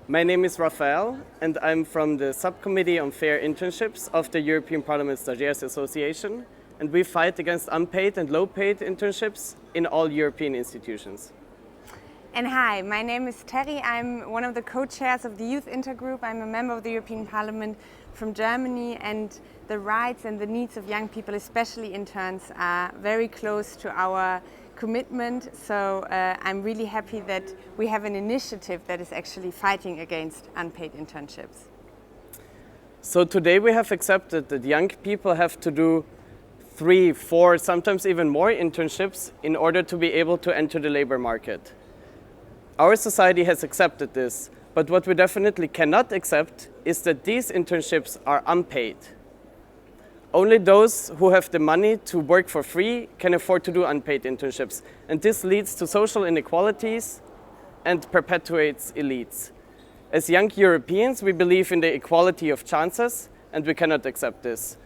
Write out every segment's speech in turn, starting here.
My name is Raphael, and I'm from the Subcommittee on Fair Internships of the European Parliament Stagiaires Association, and we fight against unpaid and low-paid internships in all European institutions. And hi, my name is Terry. I'm one of the co-chairs of the Youth Intergroup. I'm a member of the European Parliament from Germany, and the rights and the needs of young people, especially interns, are very close to our commitment. So I'm really happy that we have an initiative that is actually fighting against unpaid internships. So today we have accepted that young people have to do 3, 4, sometimes even more internships in order to be able to enter the labor market. Our society has accepted this, but what we definitely cannot accept is that these internships are unpaid. Only those who have the money to work for free can afford to do unpaid internships, and this leads to social inequalities and perpetuates elites. As young Europeans, we believe in the equality of chances, and we cannot accept this.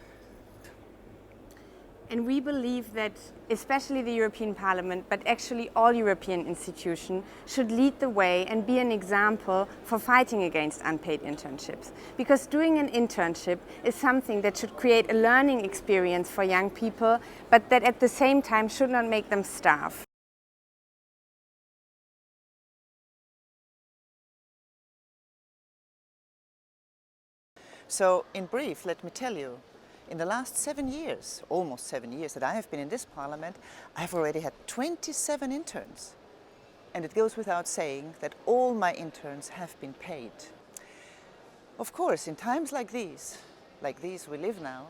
And we believe that especially the European Parliament, but actually all European institutions, should lead the way and be an example for fighting against unpaid internships. Because doing an internship is something that should create a learning experience for young people, but that at the same time should not make them starve. So, in brief, let me tell you, in the last 7 years, almost 7 years that I have been in this parliament, I've already had 27 interns. And it goes without saying that all my interns have been paid. Of course, in times like these we live now,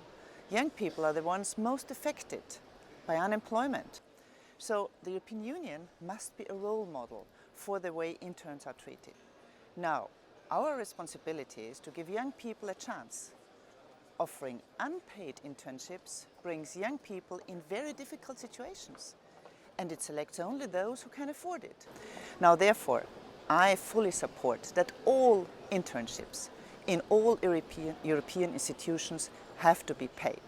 young people are the ones most affected by unemployment. So the European Union must be a role model for the way interns are treated. Now, our responsibility is to give young people a chance. Offering unpaid internships brings young people in very difficult situations, and it selects only those who can afford it. Now, therefore, I fully support that all internships in all European institutions have to be paid.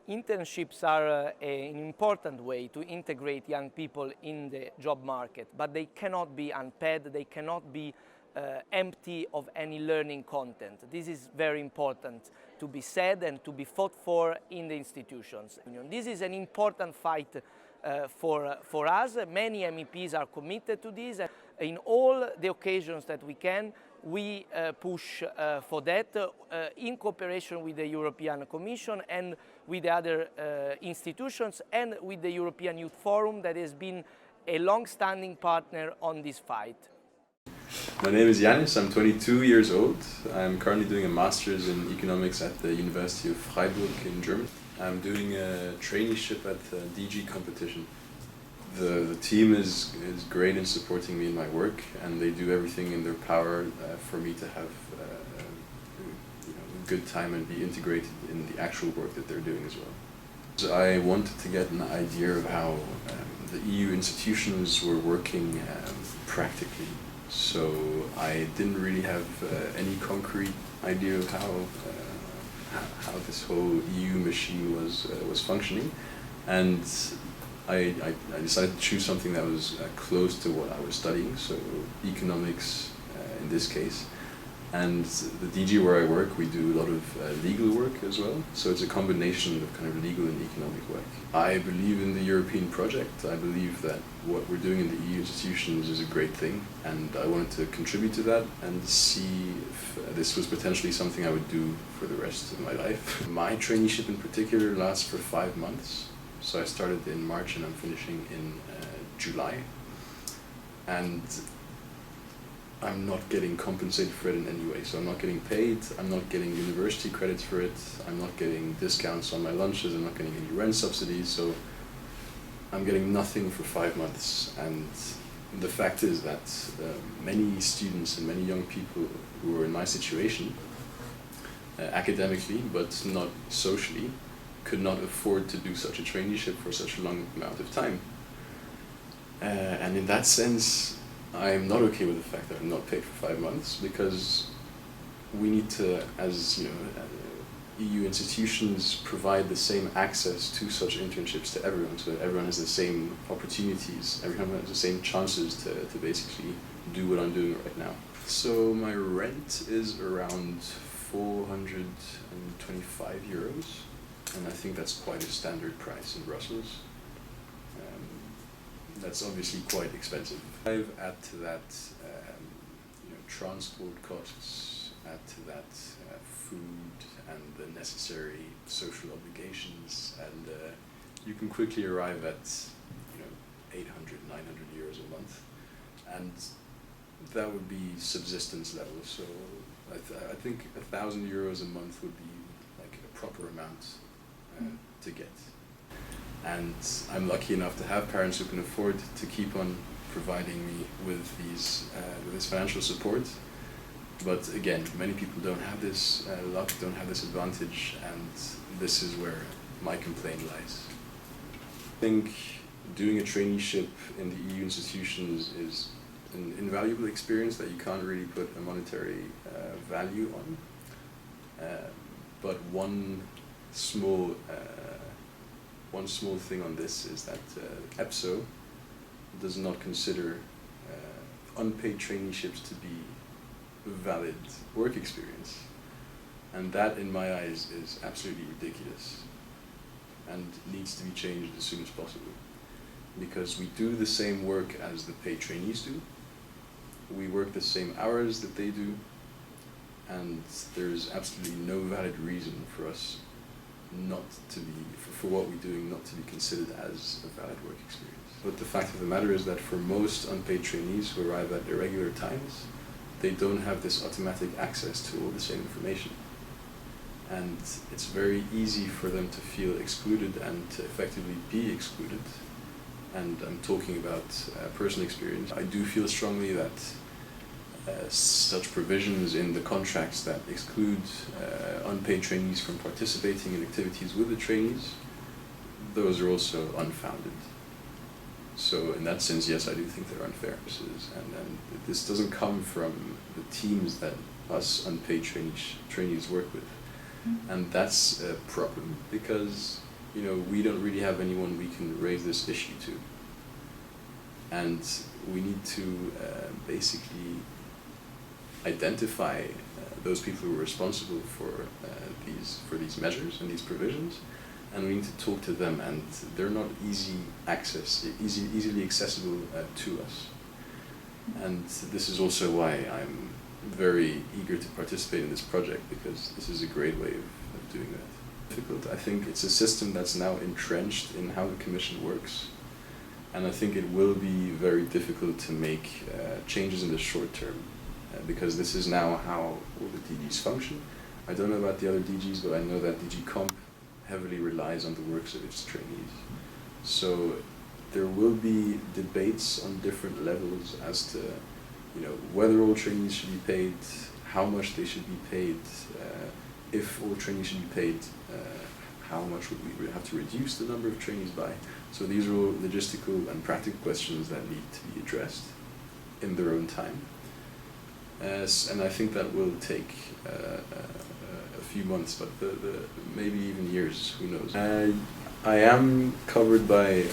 Internships are an important way to integrate young people in the job market, but they cannot be unpaid, they cannot be empty of any learning content. This is very important to be said and to be fought for in the institutions. This is an important fight for us. Many MEPs are committed to this. In all the occasions that we can, we push for that in cooperation with the European Commission and with the other institutions and with the European Youth Forum that has been a long-standing partner on this fight. My name is Janis, I'm 22 years old. I'm currently doing a master's in economics at the University of Freiburg in Germany. I'm doing a traineeship at the DG competition. The team is great in supporting me in my work, and they do everything in their power for me to have a good time and be integrated in the actual work that they're doing as well. So I wanted to get an idea of how the EU institutions were working practically. So I didn't really have any concrete idea of how this whole EU machine was functioning, and I decided to choose something that was close to what I was studying, so economics in this case. And the DG where I work, we do a lot of legal work as well. So it's a combination of kind of legal and economic work. I believe in the European project. I believe that what we're doing in the EU institutions is a great thing. And I wanted to contribute to that and see if this was potentially something I would do for the rest of my life. My traineeship in particular lasts for 5 months. So I started in March and I'm finishing in July. And I'm not getting compensated for it in any way. So I'm not getting paid, I'm not getting university credits for it, I'm not getting discounts on my lunches, I'm not getting any rent subsidies, so I'm getting nothing for 5 months. And the fact is that many students and many young people who are in my situation, academically but not socially, could not afford to do such a traineeship for such a long amount of time. And in that sense, I'm not okay with the fact that I'm not paid for 5 months, because we need to, as you know, EU institutions provide the same access to such internships to everyone, so that everyone has the same opportunities, everyone has the same chances to basically do what I'm doing right now. So my rent is around 425 euros, and I think that's quite a standard price in Brussels. That's obviously quite expensive. I've add to that transport costs, add to that food and the necessary social obligations, and you can quickly arrive at 800, 900 euros a month, and that would be subsistence level. So I think 1,000 euros a month would be like a proper amount to get. And I'm lucky enough to have parents who can afford to keep on providing me with this financial support. But again, many people don't have this luck, don't have this advantage, and this is where my complaint lies. I think doing a traineeship in the EU institutions is an invaluable experience that you can't really put a monetary value on. But one small thing on this is that EPSO does not consider unpaid traineeships to be a valid work experience. And that, in my eyes, is absolutely ridiculous and needs to be changed as soon as possible. Because we do the same work as the paid trainees do, we work the same hours that they do, and there's absolutely no valid reason for us not to be, for what we're doing, not to be considered as a valid work experience. But the fact of the matter is that for most unpaid trainees who arrive at irregular times, they don't have this automatic access to all the same information. And it's very easy for them to feel excluded and to effectively be excluded. And I'm talking about personal experience. I do feel strongly that such provisions in the contracts that exclude unpaid trainees from participating in activities with the trainees, those are also unfounded. So in that sense, yes, I do think they're unfair. And this doesn't come from the teams that us unpaid trainees work with. And that's a problem, because we don't really have anyone we can raise this issue to. And we need to basically identify those people who are responsible for these measures and these provisions, and we need to talk to them, and they're not easily accessible to us. And this is also why I'm very eager to participate in this project, because this is a great way of doing that. Difficult. I think it's a system that's now entrenched in how the Commission works, and I think it will be very difficult to make changes in the short term. Because this is now how all the DGs function. I don't know about the other DGs, but I know that DG Comp heavily relies on the works of its trainees. So there will be debates on different levels as to whether all trainees should be paid, how much they should be paid, if all trainees should be paid, how much would we have to reduce the number of trainees by. So these are all logistical and practical questions that need to be addressed in their own time. And I think that will take a few months, but maybe even years, who knows. I am covered by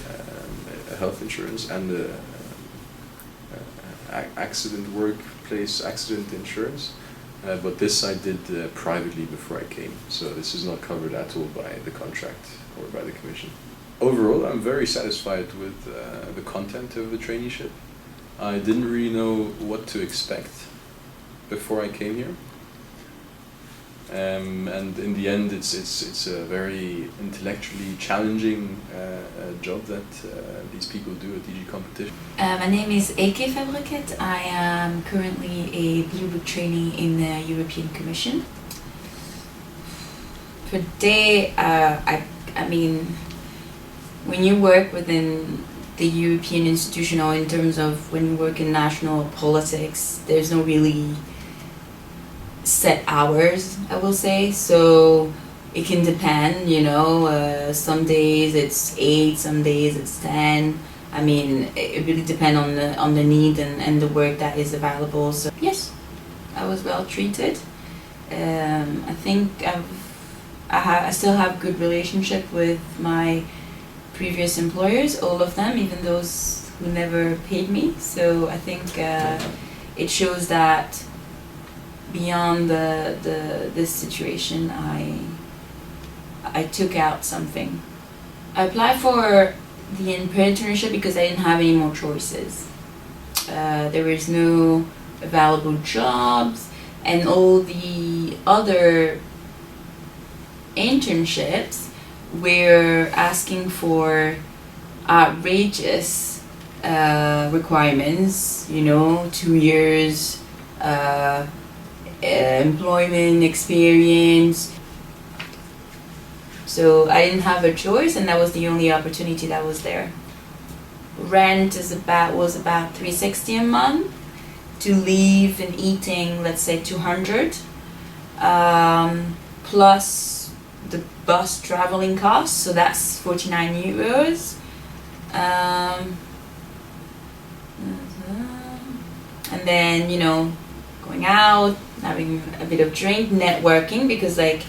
a health insurance and workplace accident insurance, but this I did privately before I came, so this is not covered at all by the contract or by the commission. Overall, I'm very satisfied with the content of the traineeship. I didn't really know what to expect before I came here. And in the end, it's a very intellectually challenging job that these people do at DG Competition. My name is Eke Fabriket. I am currently a Blue Book trainee in the European Commission. Today, I mean, when you work within the European institution, or in terms of when you work in national politics, there's no really set hours, I will say. So it can depend, you know, some days it's 8, some days it's 10. I mean, it really depends on the need and the work that is available. So yes, I was well treated. I think I still have good relationship with my previous employers, all of them, even those who never paid me. So I think it shows that beyond this situation, I took out something. I applied for the unpaid internship because I didn't have any more choices. There was no available jobs, and all the other internships were asking for outrageous requirements, you know, 2 years employment experience. So I didn't have a choice, and that was the only opportunity that was there. Rent was about $360 a month. To live and eating, let's say 200, plus the bus traveling costs, so that's 49 euros. And then, you know, going out, having a bit of drink, networking, because like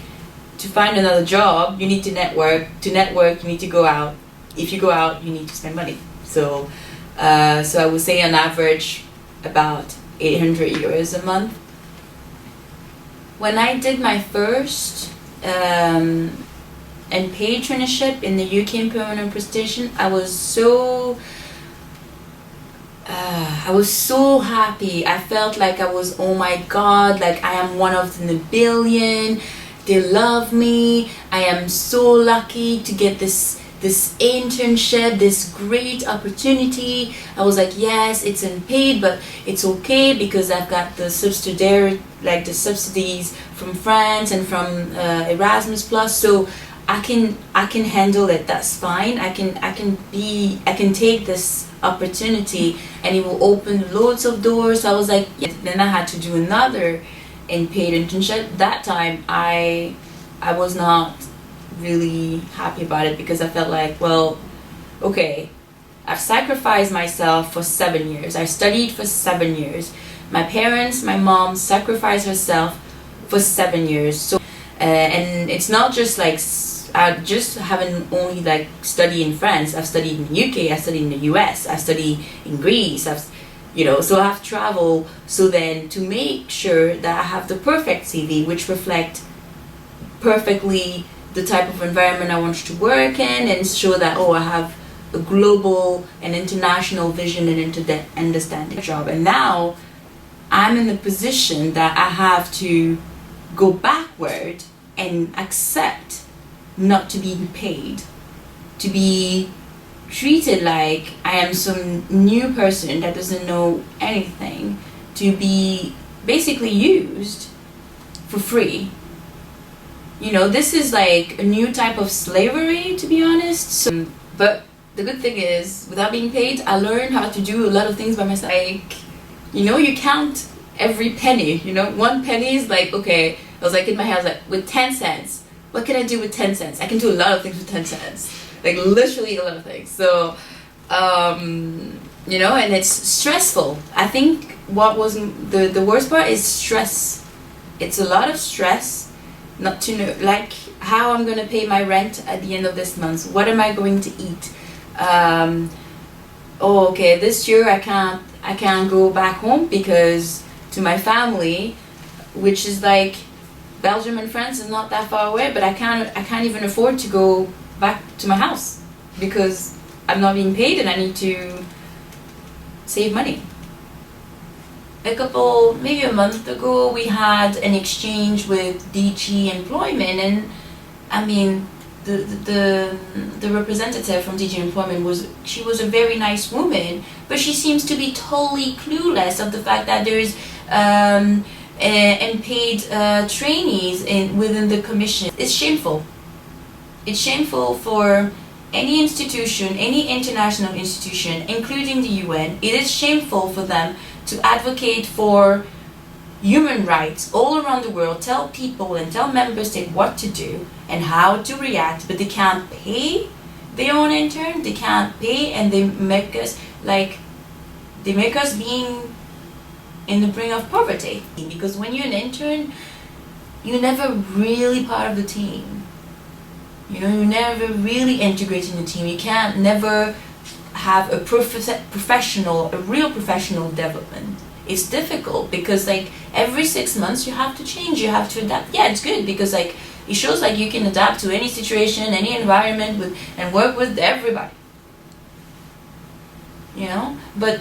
to find another job you need to network. To network you need to go out. If you go out you need to spend money. So I would say on average about 800 euros a month. When I did my first unpaid traineeship in the UK Permanent Prestation, I was so happy. I felt like I was, oh my god, like I am one of the billion. They love me. I am so lucky to get this internship, this great opportunity. I was like, yes, it's unpaid, but it's okay because I've got the subsidiary, like the subsidies from France and from Erasmus Plus, so I can handle it. That's fine. I can take this opportunity, and it will open loads of doors. So I was like, yes. Then I had to do another unpaid internship. That time I was not really happy about it because I felt like, well, okay, I've sacrificed myself for 7 years. I studied for 7 years. My parents, my mom sacrificed herself for 7 years. So and it's not just like I just haven't only like studied in France. I've studied in the UK, I've studied in the US, I've studied in Greece, so I have traveled. So then to make sure that I have the perfect CV which reflect perfectly the type of environment I want to work in, and show that, oh, I have a global and international vision and understanding job. And now I'm in the position that I have to go backward and accept not to be paid, to be treated like I am some new person that doesn't know anything, to be basically used for free. You know, this is like a new type of slavery, to be honest. So, but the good thing is, without being paid, I learned how to do a lot of things by myself. Like, you know, you count every penny, you know, 1 penny is like, okay, I was like in my head, I was like, with 10 cents, what can I do with 10 cents? I can do a lot of things with 10 cents. Like literally a lot of things. So, you know, and it's stressful. I think what was the worst part is stress. It's a lot of stress not to know, like, how I'm gonna pay my rent at the end of this month. What am I going to eat? Oh, okay, this year I can't go back home because to my family, which is like Belgium and France is not that far away, but I can't even afford to go back to my house because I'm not being paid and I need to save money. Maybe a month ago, we had an exchange with DG Employment, and I mean, the representative from DG Employment was a very nice woman, but she seems to be totally clueless of the fact that there is unpaid trainees within the commission. It's shameful. It's shameful for any institution, any international institution, including the UN. It is shameful for them to advocate for human rights all around the world, tell people and tell member states what to do and how to react, but they can't pay their own intern, they can't pay, and they make us being in the brink of poverty. Because when you're an intern, you're never really part of the team. You know, you're never really integrated in the team. You can't never have a real professional development. It's difficult because like every 6 months you have to change, you have to adapt. Yeah, it's good because like it shows like you can adapt to any situation, any environment and work with everybody. You know, but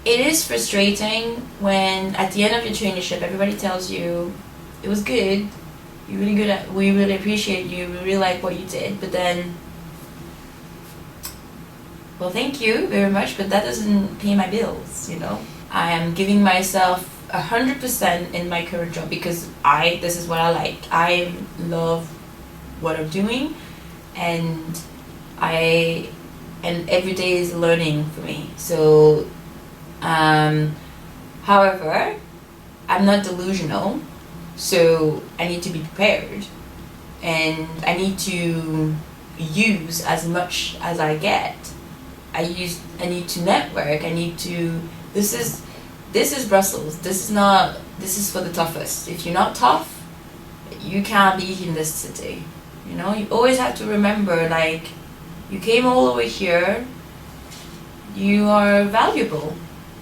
it is frustrating when at the end of your traineeship everybody tells you it was good, you're really good at, we really appreciate you, we really like what you did, but then, well, thank you very much, but that doesn't pay my bills, you know. I am giving myself 100% in my current job because this is what I like. I love what I'm doing, and every day is learning for me. So, however, I'm not delusional, so I need to be prepared, and I need to use as much as I get. I need to network. I need to. This is Brussels. This is for the toughest. If you're not tough, you can't be in this city. You know, you always have to remember, like, you came all the way here. You are valuable,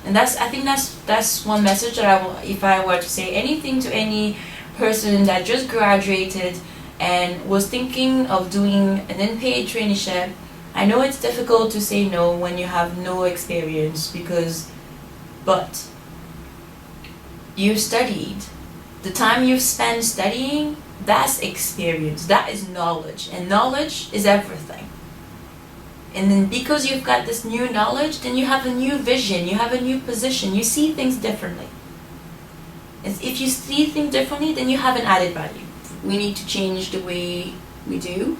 and I think that's one message that if I were to say anything to any person that just graduated and was thinking of doing an unpaid traineeship. I know it's difficult to say no when you have no experience but you studied. The time you've spent studying, that's experience, that is knowledge, and knowledge is everything. And then because you've got this new knowledge, then you have a new vision, you have a new position, you see things differently. And if you see things differently, then you have an added value. We need to change the way we do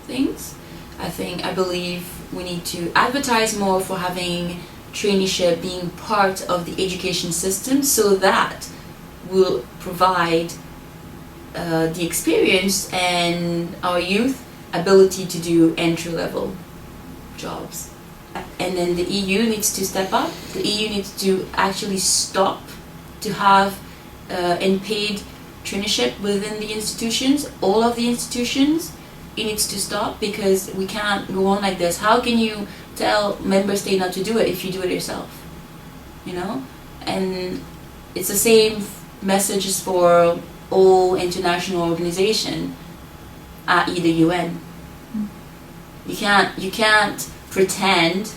things. I believe we need to advertise more for having traineeship being part of the education system, so that will provide the experience and our youth ability to do entry-level jobs. And then the EU needs to step up. The EU needs to actually stop to have unpaid traineeship within the institutions, all of the institutions. It needs to stop because we can't go on like this. How can you tell member state not to do it if you do it yourself? You know? And it's the same messages for all international organizations, i.e. the UN. You can't pretend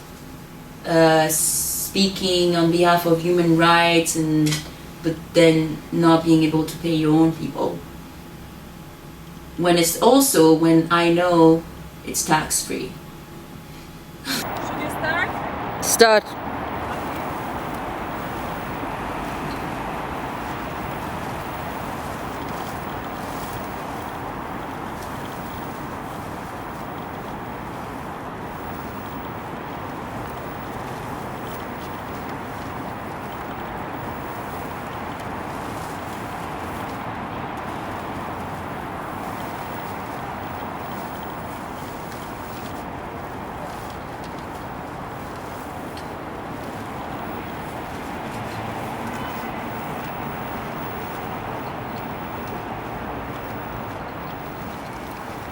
speaking on behalf of human rights but then not being able to pay your own people. When I know it's tax-free. Should you start? Start.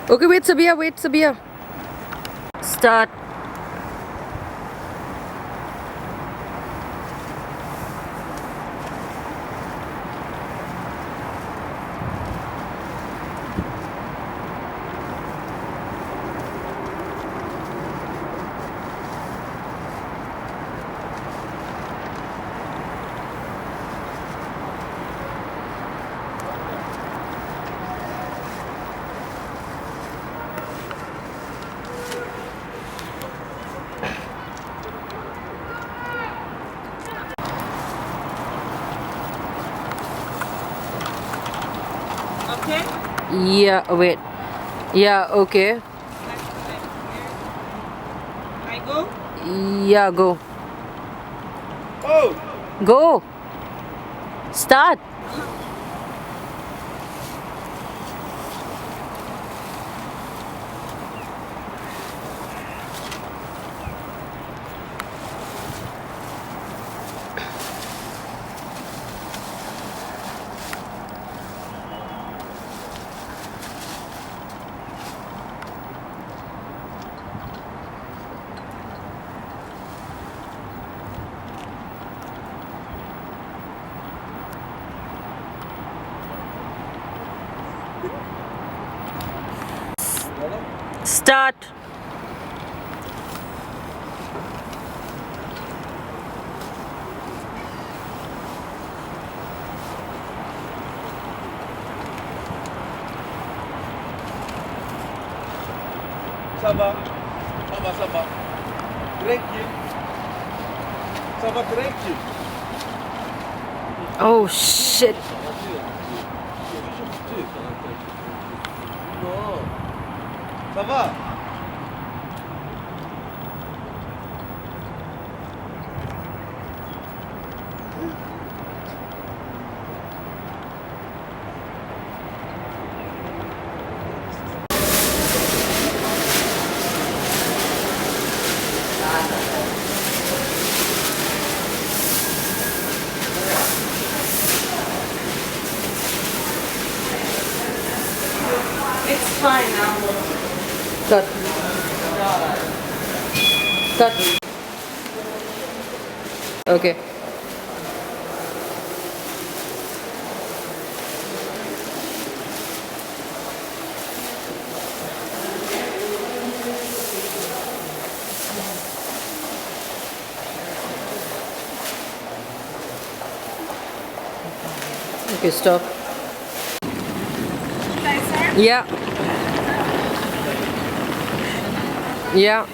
Okay, wait, Sabia. Start. Okay? Yeah, wait. Yeah, okay. I go? Yeah, go. Oh! Go. Start. Start. Ça va? Ça va. Tranquille. Ça va tranquille. Oh shit. Non. Ça va? It's fine now. Cut. Cut. Okay. Okay, stop. Should I start? Yeah. Yeah.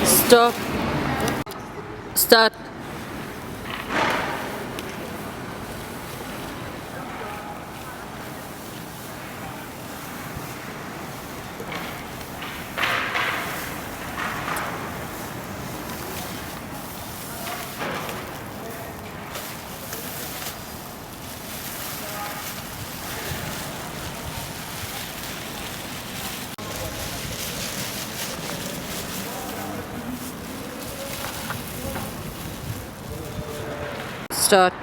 Stop. Start. Start.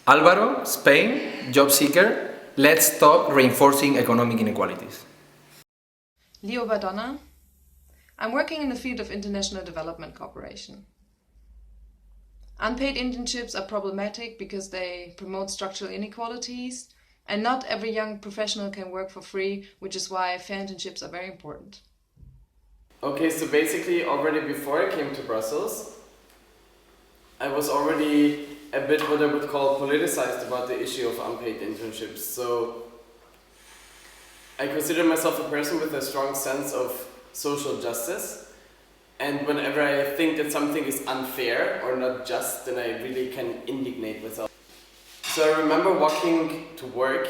Álvaro, Spain, job seeker. Let's stop reinforcing economic inequalities. Leo Badonna. I'm working in the field of international development cooperation. Unpaid internships are problematic because they promote structural inequalities, and not every young professional can work for free, which is why fair internships are very important. Okay, so basically already before I came to Brussels, I was already a bit what I would call politicized about the issue of unpaid internships. So I consider myself a person with a strong sense of social justice, and whenever I think that something is unfair or not just, then I really can indignate myself. So I remember walking to work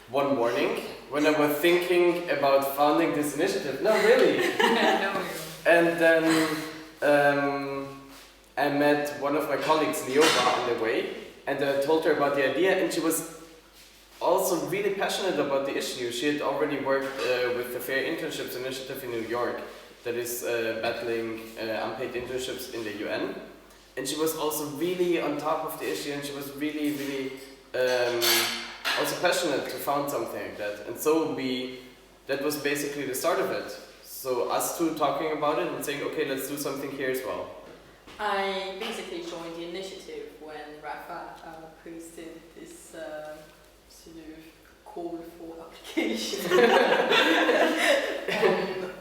one morning when I was thinking about founding this initiative. No, really. And then I met one of my colleagues, Leoba, on the way, and I told her about the idea, and she was also really passionate about the issue. She had already worked with the Fair Internships Initiative in New York that is battling unpaid internships in the UN. And she was also really on top of the issue, and she was really also passionate to found something like that. And so that was basically the start of it. So us two talking about it and saying, okay, let's do something here as well. I basically joined the initiative when Rafa posted this sort of call for application.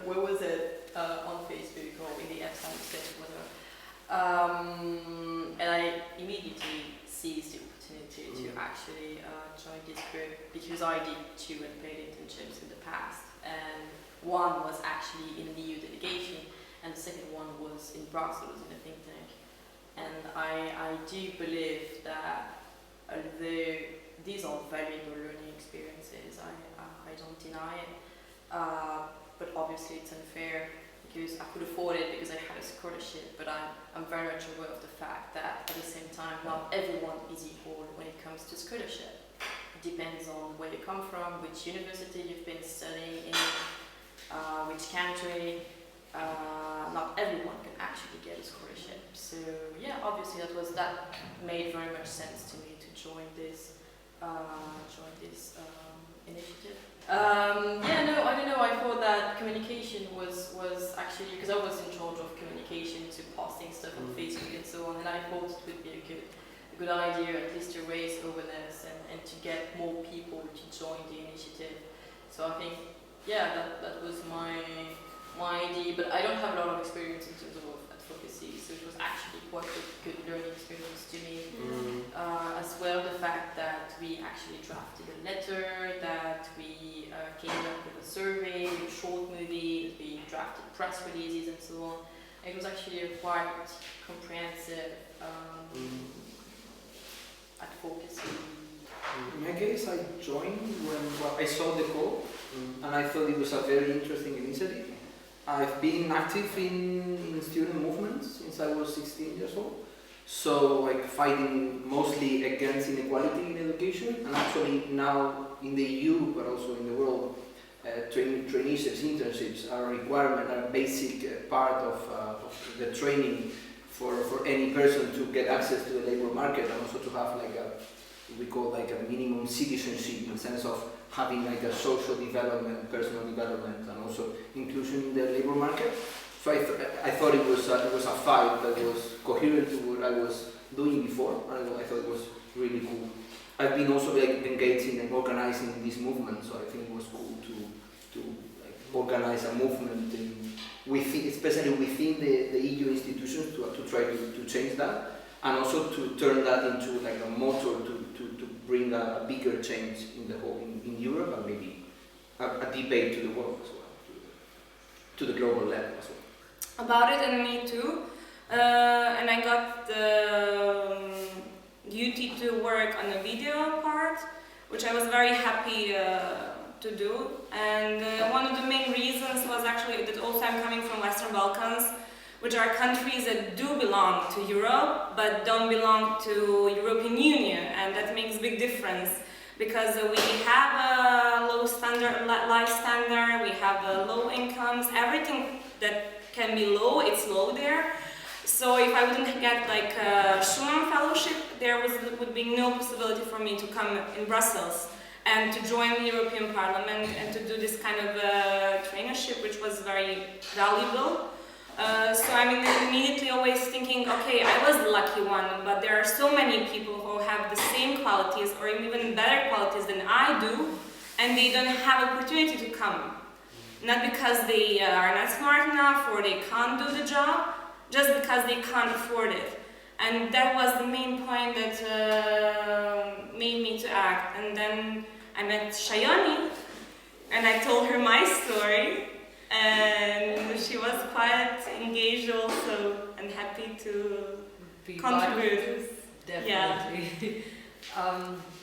Where was it? On Facebook or in the Epstein state, whatever. And I immediately seized the opportunity to actually join this group because I did 2 unpaid internships in the past, and one was actually in the EU delegation and the second one was in Brussels in a think tank. And I do believe that although these are valuable learning experiences, I don't deny it, but obviously it's unfair because I could afford it because I had a scholarship, but I'm very much aware of the fact that at the same time not everyone is equal when it comes to scholarship. It depends on where you come from, which university you've been studying in, which country. Not everyone can actually get a scholarship. So yeah, obviously that made very much sense to me to join this initiative. Yeah, no, I don't know. I thought that communication was actually, because I was in charge of communication to posting stuff on Facebook and so on, and I thought it would be a good idea at least to raise awareness and to get more people to join the initiative. So I think, yeah, that was my idea, but I don't have a lot of experience in terms of advocacy, so it was actually quite a good learning experience to me. As well, the fact that we actually drafted a letter, that we came up with a survey, with short movies, we drafted press releases and so on. It was actually a quite comprehensive advocacy. In my case, I joined when I saw the call, and I thought it was a very interesting initiative. I've been active in student movements since I was 16 years old, so like fighting mostly against inequality in education, and actually now in the EU but also in the world, traineeships, internships are a requirement, are a basic part of the training for any person to get access to the labor market, and also to have like we call like a minimum citizenship in the sense of having like a social development, personal development, and also inclusion in the labor market. So I thought it was a fight that was coherent to what I was doing before, and I thought it was really cool. I've been also like engaging and organizing this movement, so I think it was cool to like organize a movement especially within the EU institutions to try to change that, and also to turn that into like a motor to bring a bigger change in the whole in Europe, and maybe a debate to the world as well, to the global level as well. About it, and me too. And I got the duty to work on the video part, which I was very happy to do. And one of the main reasons was actually that also I'm coming from Western Balkans, which are countries that do belong to Europe, but don't belong to European Union, and that makes a big difference because we have a low standard life standard, we have low incomes, everything that can be low, it's low there. So if I wouldn't get like a Schumann Fellowship, there would be no possibility for me to come in Brussels and to join the European Parliament and to do this kind of traineeship, which was very valuable. So I'm immediately always thinking, okay, I was the lucky one, but there are so many people who have the same qualities or even better qualities than I do, and they don't have opportunity to come. Not because they are not smart enough or they can't do the job, just because they can't afford it. And that was the main point that made me to act. And then I met Shayoni, and I told her my story, and she was quite engaged also and happy to contribute. Definitely.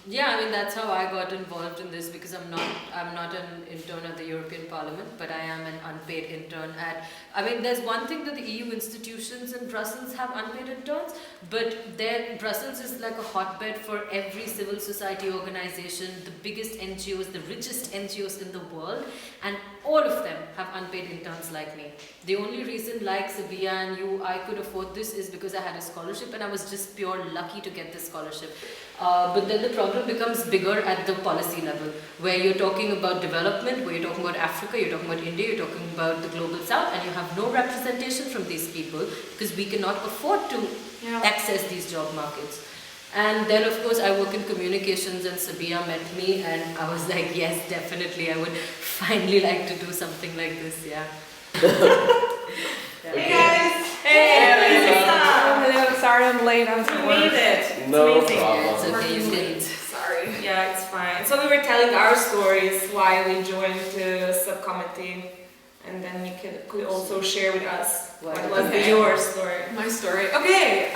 Yeah, I mean that's how I got involved in this, because I'm not an intern at the European Parliament, but I am an unpaid intern at. I mean, there's one thing that the EU institutions in Brussels have unpaid interns, but Brussels is like a hotbed for every civil society organization, the biggest NGOs, the richest NGOs in the world, and all of them have unpaid interns like me. The only reason, like Sabia and you, I could afford this is because I had a scholarship and I was just pure lucky to get this scholarship. But then the problem becomes bigger at the policy level, where you're talking about development, where you're talking about Africa, you're talking about India, you're talking about the global south, and you have no representation from these people because we cannot afford to access these job markets. And then of course I work in communications and Sabia met me and I was like, yes, definitely, I would finally like to do something like this, yeah. Hey guys! Hey! Hello, sorry I'm late, I was at work. You made it. No amazing. problem. It's okay, you didn't. Sorry. Yeah, it's fine. So we were telling our stories why we joined the subcommittee, and then you could also share with us what was your story. My story. Okay,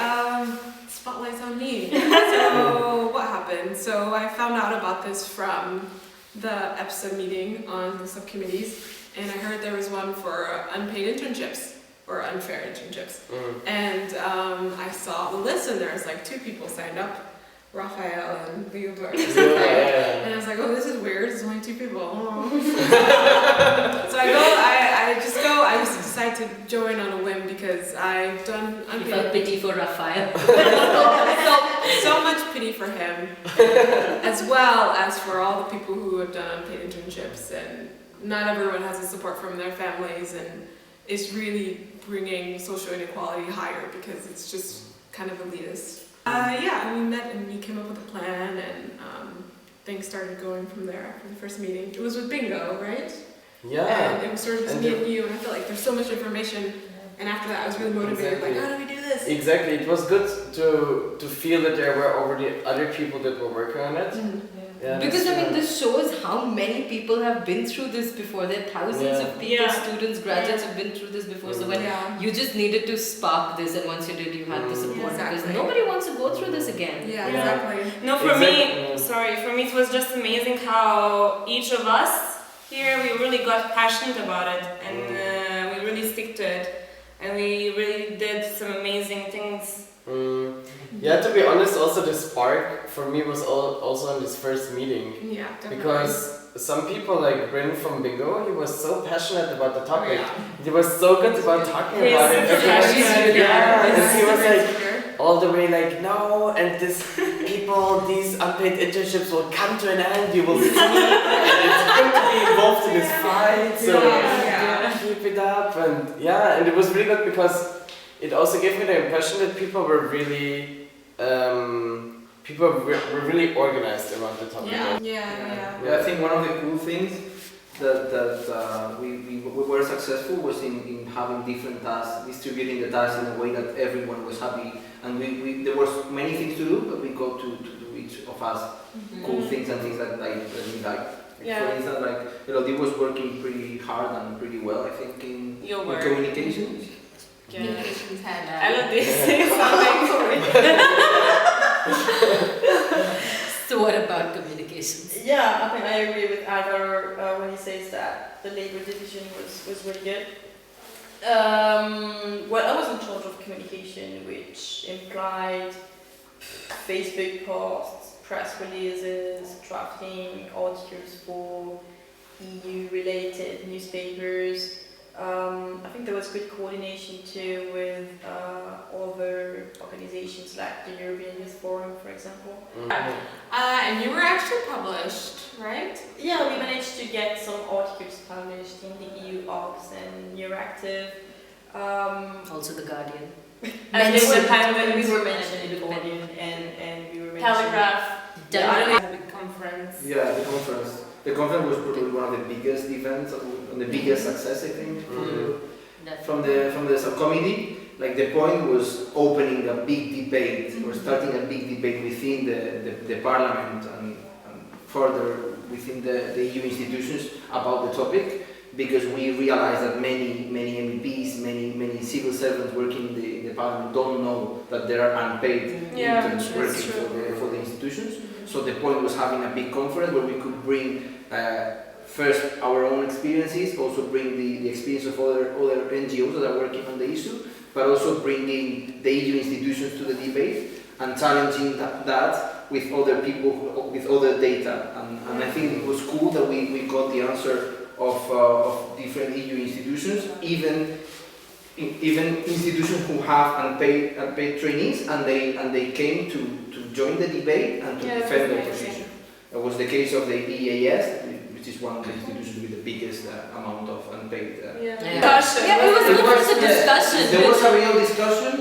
spotlight's on me. So what happened? So I found out about this from the EPSA meeting on the subcommittees, and I heard there was one for unpaid internships or unfair internships. And I saw the list and there was like 2 people signed up, Raphael and Leopold. And I was like, oh, this is weird, there's only 2 people. So I just decided to join on a whim because I've done unpaid. You felt pity for Raphael. so much pity for him, as well as for all the people who have done unpaid internships, and not everyone has the support from their families, and it's really bringing social inequality higher because it's just kind of elitist. We met and we came up with a plan, and things started going from there after the first meeting. It was with Bingo, right? Yeah. And it was sort of just me and you, and I felt like there's so much information, and after that I was really motivated, like, how do we do this? Exactly, it was good to feel that there were already other people that were working on it. Yeah, because I mean, this shows how many people have been through this before. There are thousands of people, students, graduates have been through this before. So when you just needed to spark this, and once you did, you had the support because nobody wants to go through this again. Yeah, exactly. No, for me it was just amazing how each of us here, we really got passionate about it, and we really stick to it, and we really did some amazing things. Yeah, to be honest, also the spark for me was also in this first meeting. Yeah, definitely. Because some people like Bryn from Bingo, he was so passionate about the topic. He was so good about talking about it. And he was like all the way like, no, and these unpaid internships will come to an end, you will see, and it's good to be involved in this fight, so keep it up, and it was really good because it also gave me the impression that people were really organized around the topic. I think one of the cool things that we were successful was in having different tasks, distributing the tasks in a way that everyone was happy, and there were many things to do, but we got to do each of us cool things and things that we like. For instance, like Elodie was working pretty hard and pretty well, I think, in communications. Communications had Elodie say something. So what about communications? Yeah, I think I agree with Ivar when he says that the labor division was really good. Well, I was in charge of communication, which implied Facebook posts, press releases, drafting articles for EU-related newspapers. I think there was good coordination too with other organizations like the European Youth Forum, for example. And you were actually published, right? Yeah, we managed to get some articles published in the EU Ops and Euractiv. Also the Guardian. And they were we were mentioned in the Guardian and we were mentioned Telegraph. Yeah, The conference. Yeah, the conference. The conference was probably one of the biggest events and the biggest success, I think, from the subcommittee. Like the point was opening a big debate or starting a big debate within the parliament and further within the EU institutions about the topic, because we realized that many MEPs, many civil servants working in the parliament don't know that there are unpaid interns working for the institutions. So the point was having a big conference where we could bring first our own experiences, also bring the experience of other NGOs that are working on the issue, but also bringing the EU institutions to the debate and challenging that with other people, with other data. And I think it was cool that we got the answer of different EU institutions, even institutions who have unpaid trainees, and they came to join the debate and to defend their position. It was the case of the EAS, which is one of the institutions with the biggest amount of unpaid. Discussion. Yeah, it was a discussion. There was a real discussion.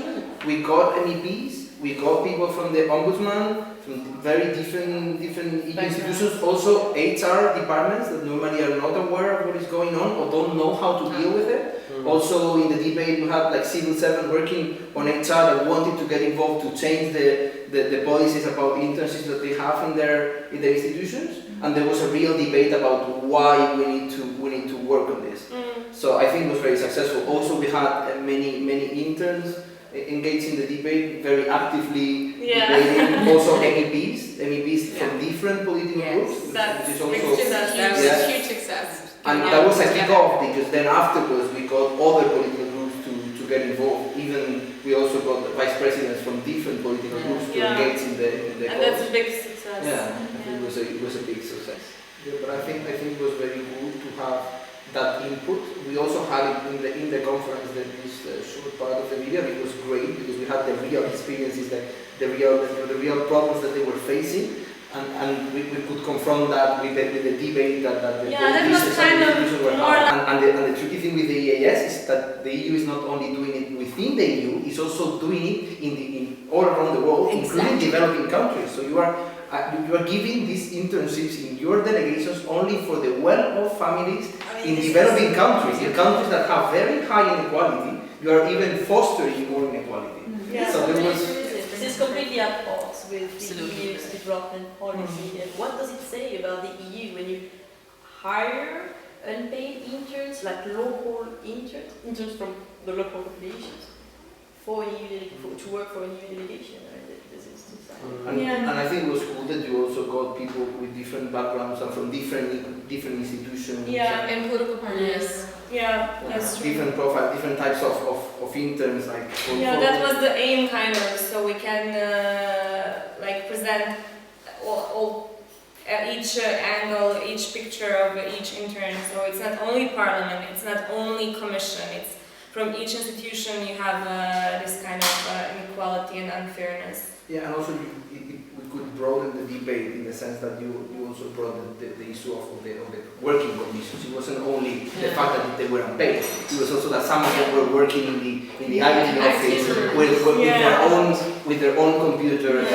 We got MEPs, we got people from the Ombudsman, from very different EU institutions, also HR departments that normally are not aware of what is going on or don't know how to deal with it. Also in the debate we had like civil servants working on HR that wanted to get involved to change the policies about internships that they have in their institutions, and there was a real debate about why we need to work on this. So I think it was very successful. Also we had many interns engaged in the debate, very actively debating. Also MEPs from different political groups, which is also a huge success. And that was a kickoff, because then afterwards we got other political groups to get involved. Even we also got vice presidents from different political groups to engage in the and that's a big success. It was a big success. Yeah, but I think it was very good to have that input. We also had it in the conference, that this short part of the video. It was great because we had the real experiences, the real problems that they were facing. And we could confront that with the debate that the politicians and the institutions were having. And the tricky thing with the EAS is that the EU is not only doing it within the EU, it's also doing it in all around the world, including developing countries. So you are giving these internships in your delegations only for the well-off families in developing countries, in countries that have very high inequality. You are even fostering more inequality. So there was. This is completely at odds with the EU's development policy. And what does it say about the EU when you hire unpaid interns, like local interns from the local populations, to work for an EU delegation? And I think it was cool that you also got people with different backgrounds and from different institutions. And political parties. That's true. Different profile, different types of interns. That was the aim, kind of, so we can present all each angle, each picture of each intern. So it's not only Parliament, it's not only Commission. It's from each institution you have this kind of inequality and unfairness. Yeah, and also we could broaden the debate in the sense that you also brought the issue of the working conditions. It wasn't only the fact that they were unpaid. It was also that some of them were working in the IT office with their own computers.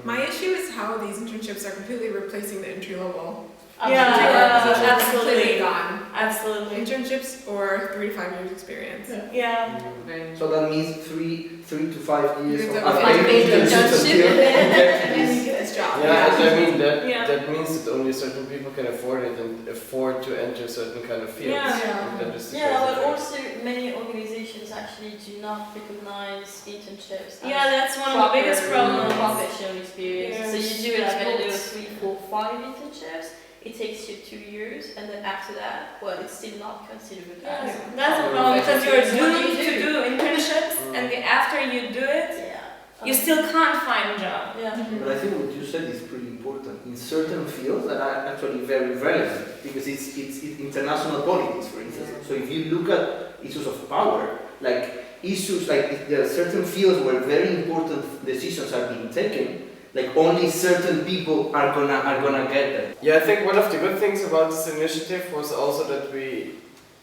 My issue is how these internships are completely replacing the entry level. Absolutely gone. Absolutely. Internships or 3 to 5 years experience. So that means 3 to 5 years of unpaid internship. I mean that means that only certain people can afford it and afford to enter certain kind of fields. But also many organizations actually do not recognize internships. That's one of the biggest problems. Professional experience. So you do like 3, 4, 5 internships. It takes you 2 years, and then after that, well, it's still not considered as. That's a problem, because you're doomed to do internships, and after you do it, you still can't find a job. But I think what you said is pretty important. In certain fields that are actually very relevant, because it's international politics, for instance. So if you look at issues of power, like issues like there are certain fields where very important decisions are being taken. Like only certain people are gonna get them. Yeah, I think one of the good things about this initiative was also that we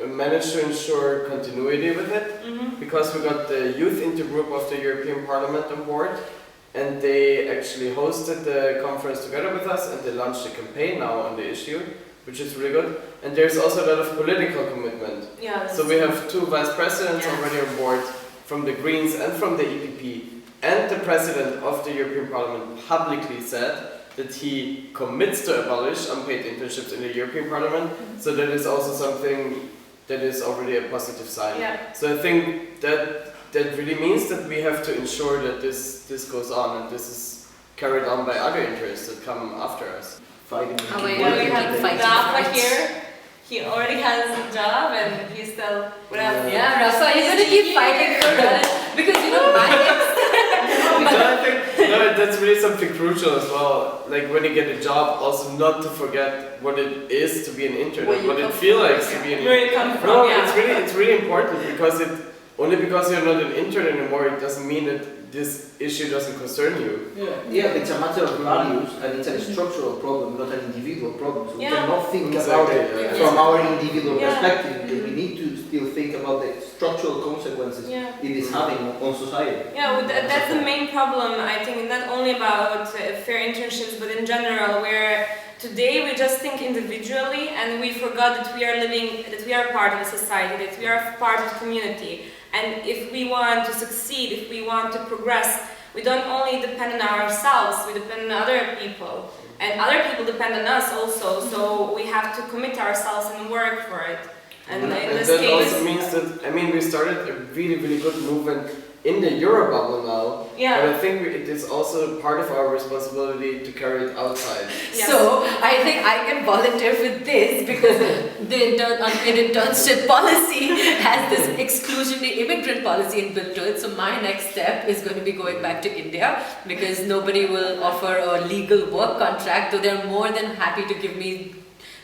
managed to ensure continuity with it, because we got the youth intergroup of the European Parliament on board, and they actually hosted the conference together with us, and they launched a campaign now on the issue, which is really good. And there's also a lot of political commitment. So we have 2 vice presidents already on board, from the Greens and from the EPP. And the President of the European Parliament publicly said that he commits to abolish unpaid internships in the European Parliament. So that is also something that is already a positive sign. So I think that really means that we have to ensure that this goes on and this is carried on by other interests that come after us. Fighting. We have Rafa here. He already has a job and he's still without. Rafa, you're gonna keep fighting for that because my I think No, that's really something crucial as well. Like when you get a job, also not to forget what it is to be an intern, Where you what it come feels from, like to be an Where you intern. come from, No, yeah. it's really important because only because you're not an intern anymore, it doesn't mean that this issue doesn't concern you. Yeah, it's a matter of values and it's a structural problem, not an individual problem. So we Yeah. cannot think Exactly, about it yeah. from our individual Yeah. perspective. We need to still think about the structural consequences Yeah. it is having on society. Yeah, well, that's the main problem, I think, not only about fair internships, but in general, where today we just think individually and we forgot that we are living, that we are part of a society, that we are part of the community. And if we want to succeed, if we want to progress, we don't only depend on ourselves, we depend on other people. And other people depend on us also, so we have to commit ourselves and work for it. And in this that case, also means that, I mean, we started a really, really good movement in the Euro bubble now. Yeah. But I think it is also part of our responsibility to carry it outside. Yes. So I think I can volunteer for this because the unpaid internship policy has this exclusionary immigrant policy inbuilt to it. So my next step is going to be going back to India because nobody will offer a legal work contract, though they're more than happy to give me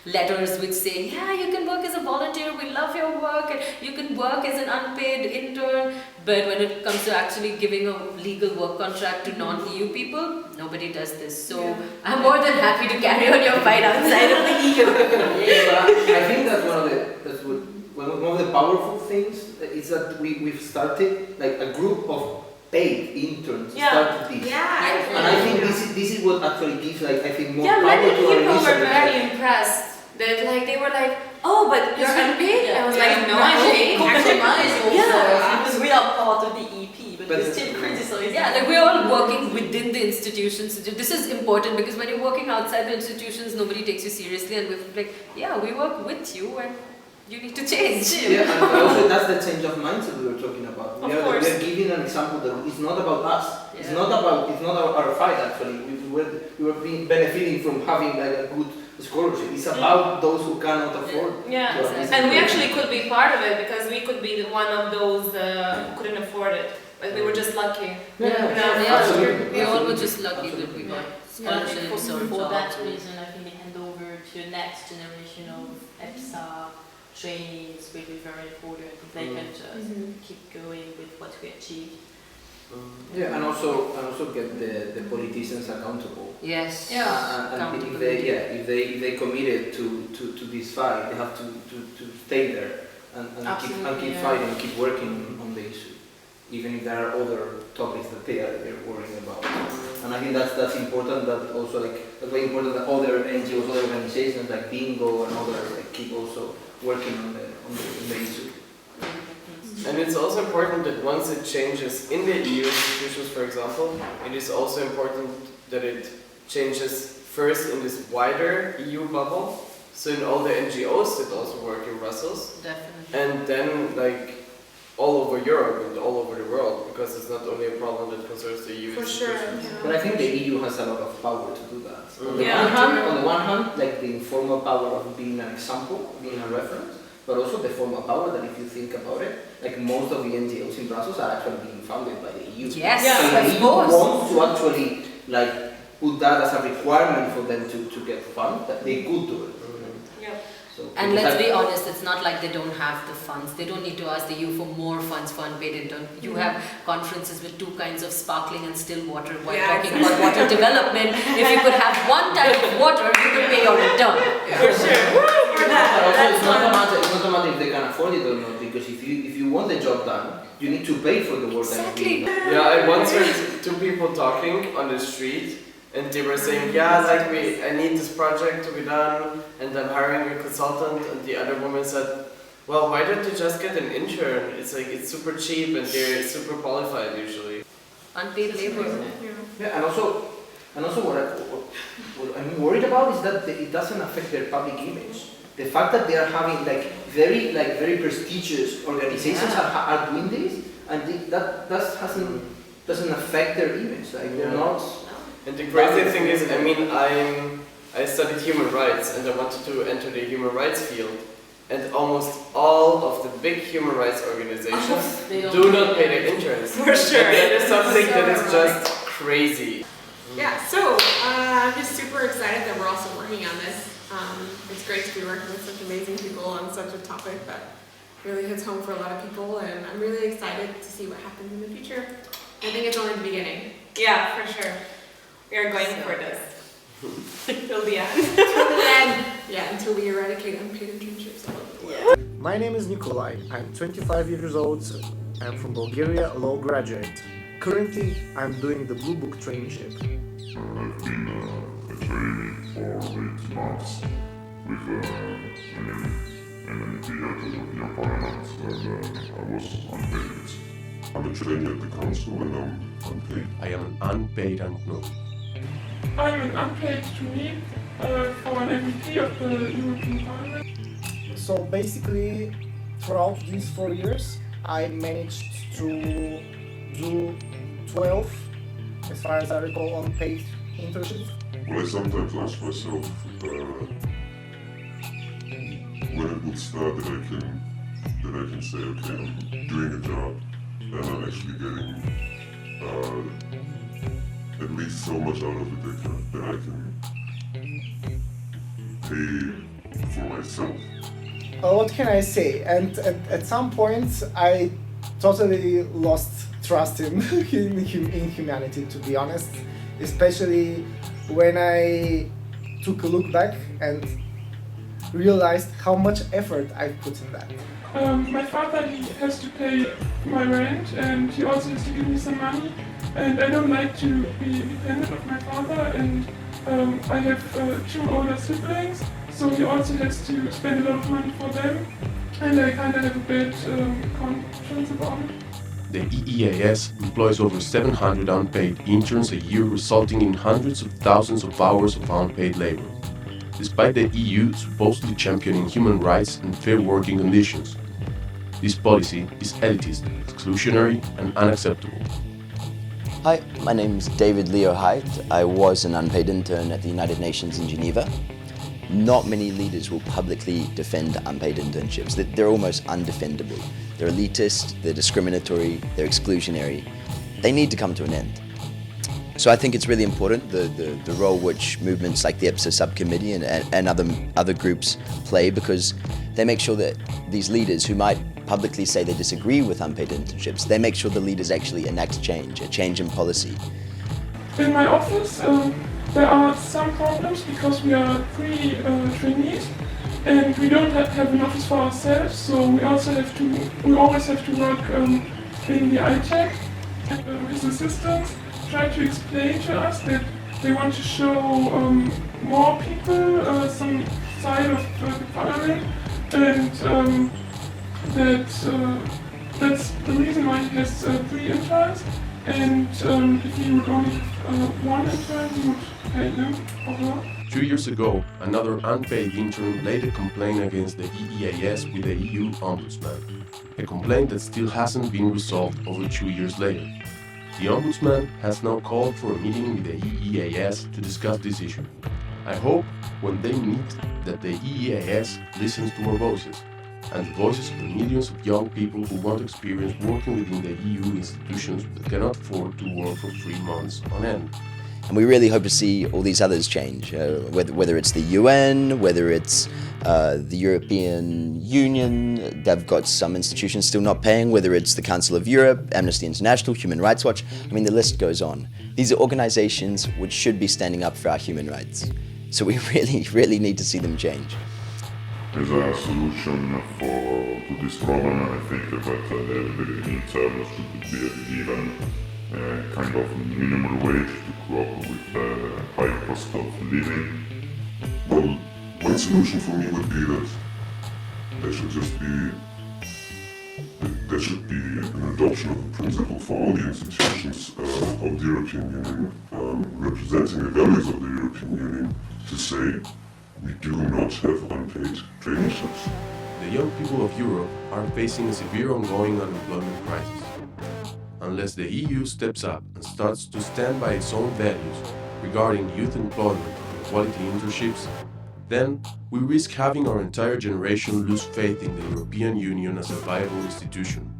letters which say, yeah, you can work as a volunteer, we love your work, and you can work as an unpaid intern. But when it comes to actually giving a legal work contract to non-EU people, nobody does this. So I'm more than happy to carry on your fight outside of the EU. I think that's one of the powerful things is that we've started like a group of paid interns started this. Yeah. And I think this is what actually gives like I think more yeah, power many to our people were initiative. very impressed that like they were like, oh, but you're unpaid? I was like, no, I'm paid. Compromise also, Yeah. because we are part of the EP, but we still criticize. Yeah, like we're all working within the institutions. This is important because when you're working outside the institutions, nobody takes you seriously, and we're like, yeah, we work with you, and you need to change. Yeah, and also that's the change of mindset we were talking about. Of course. We are giving an example that it's not about us. It's not our fight actually. We were benefiting from having like a good scholarship. It's about those who cannot afford. Yeah, to have and we actually could be part of it because we could be one of those who couldn't afford it. But we were just lucky. Absolutely. We all were just lucky that we got Well, I think scholarships or for that jobs. reason, I think the handover to the next generation of EPSA trainees will be very important. If they can just keep going with what we achieved. Yeah, and also get the politicians accountable. Yes. And if they committed to this fight, they have to stay there and keep fighting, keep working on the issue, even if there are other topics that they're worrying about. And I think that's important. That also that's very important that other NGOs, other organizations like Bingo and others keep also working on the issue. And it's also important that once it changes in the EU institutions, for example, it is also important that it changes first in this wider EU bubble, so in all the NGOs that also work in Brussels, Definitely. and then like all over Europe and all over the world, because it's not only a problem that concerns the EU For sure. institutions. But I think the EU has a lot of power to do that. On the Yeah. on the one hand, like the informal power of being an example, being a reference, but also the formal power that if you think about it, like most of the NGOs in Brussels are actually being funded by the EU. Yes, so the of EU course. wants to actually like put that as a requirement for them to get funded, that they could do it. So And because let's that- be honest, it's not like they don't have the funds. They don't need to ask the EU for more funds for unpaid intern. You have conferences with 2 kinds of sparkling and still water while talking about water development. If you could have 1 type of water, you could pay your intern. For sure. For that. But also That's it's not a matter if they can afford it or not, because if you want the job done, you need to pay for the work that is being done. Yeah, I once heard 2 people talking on the street, and they were saying, yeah, like I need this project to be done, and I'm hiring a consultant, and the other woman said, well, why don't you just get an intern? It's like, it's super cheap, and they're super qualified usually. Unpaid labor. Yeah, and also what I'm worried about is that it doesn't affect their public image. The fact that they are having very prestigious organizations are doing this, and that doesn't affect their image. Like they're not. And the crazy thing is, I mean, I studied human rights, and I wanted to enter the human rights field, and almost all of the big human rights organizations do not pay their interns. For sure. And that is something that is just crazy. Yeah, so I'm just super excited that we're also working on this. It's great to be working with such amazing people on such a topic that really hits home for a lot of people, and I'm really excited to see what happens in the future. I think it's only the beginning. Yeah, for sure. We are going for this. Till the end. Till the end. Yeah, until we eradicate unpaid internships. Yeah. My name is Nikolai. I'm 25 years old. I'm from Bulgaria, law graduate. Currently, I'm doing the Blue Book traineeship. I've been a trainee for 8 months with an MEP at the European Parliament, and I was unpaid. I'm a trainee at the council and I'm unpaid. I am an unpaid unknown. I'm an unpaid trainee for an MEP of the European Parliament. So basically, throughout these 4 years, I managed to do 12, as far as I recall, unpaid internships. Well, I sometimes ask myself when it would start that I can say, okay, I'm doing a job and I'm actually getting at least so much out of it that I can pay for myself. What can I say? And at some point, I totally lost trust in humanity, to be honest. Especially when I took a look back and realized how much effort I put in that. My father, he has to pay my rent, and he also has to give me some money. And I don't like to be dependent of my father, and I have 2 older siblings, so he also has to spend a lot of money for them, and I kind of have a bad conscience about it. The EEAS employs over 700 unpaid interns a year, resulting in hundreds of thousands of hours of unpaid labor. Despite the EU supposedly championing human rights and fair working conditions, this policy is elitist, exclusionary, and unacceptable. Hi, my name is David Leo Haidt. I was an unpaid intern at the United Nations in Geneva. Not many leaders will publicly defend unpaid internships. They're almost undefendable. They're elitist, they're discriminatory, they're exclusionary. They need to come to an end. So I think it's really important, the role which movements like the EPSA subcommittee and other groups play, because they make sure that these leaders who might publicly say they disagree with unpaid internships, they make sure the leaders actually enact change, a change in policy. In my office, there are some problems because we are 3 trainees and we don't have an office for ourselves, so we always have to work in the ITech. His assistants try to explain to us that they want to show more people some side of the parliament, and that's the reason why he has 3 interns, and if he would only have 1 intern, he would pay him or her. 2 years ago, another unpaid intern laid a complaint against the EEAS with the EU Ombudsman, a complaint that still hasn't been resolved over 2 years later. The Ombudsman has now called for a meeting with the EEAS to discuss this issue. I hope when they meet that the EEAS listens to our voices, and the voices of the millions of young people who want experience working within the EU institutions but cannot afford to work for 3 months on end. And we really hope to see all these others change, whether it's the UN, whether it's the European Union, they've got some institutions still not paying, whether it's the Council of Europe, Amnesty International, Human Rights Watch, I mean the list goes on. These are organizations which should be standing up for our human rights. So we really need to see them change. As a solution to this problem, I think that the terms should be given kind of minimum wage to cope with the high cost of living. Well, one solution for me would be that there should be an adoption of the principle for all the institutions of the European Union representing the values of the European Union to say we do not have unpaid traineeships. The young people of Europe are facing a severe ongoing unemployment crisis. Unless the EU steps up and starts to stand by its own values regarding youth employment and quality internships, then we risk having our entire generation lose faith in the European Union as a viable institution.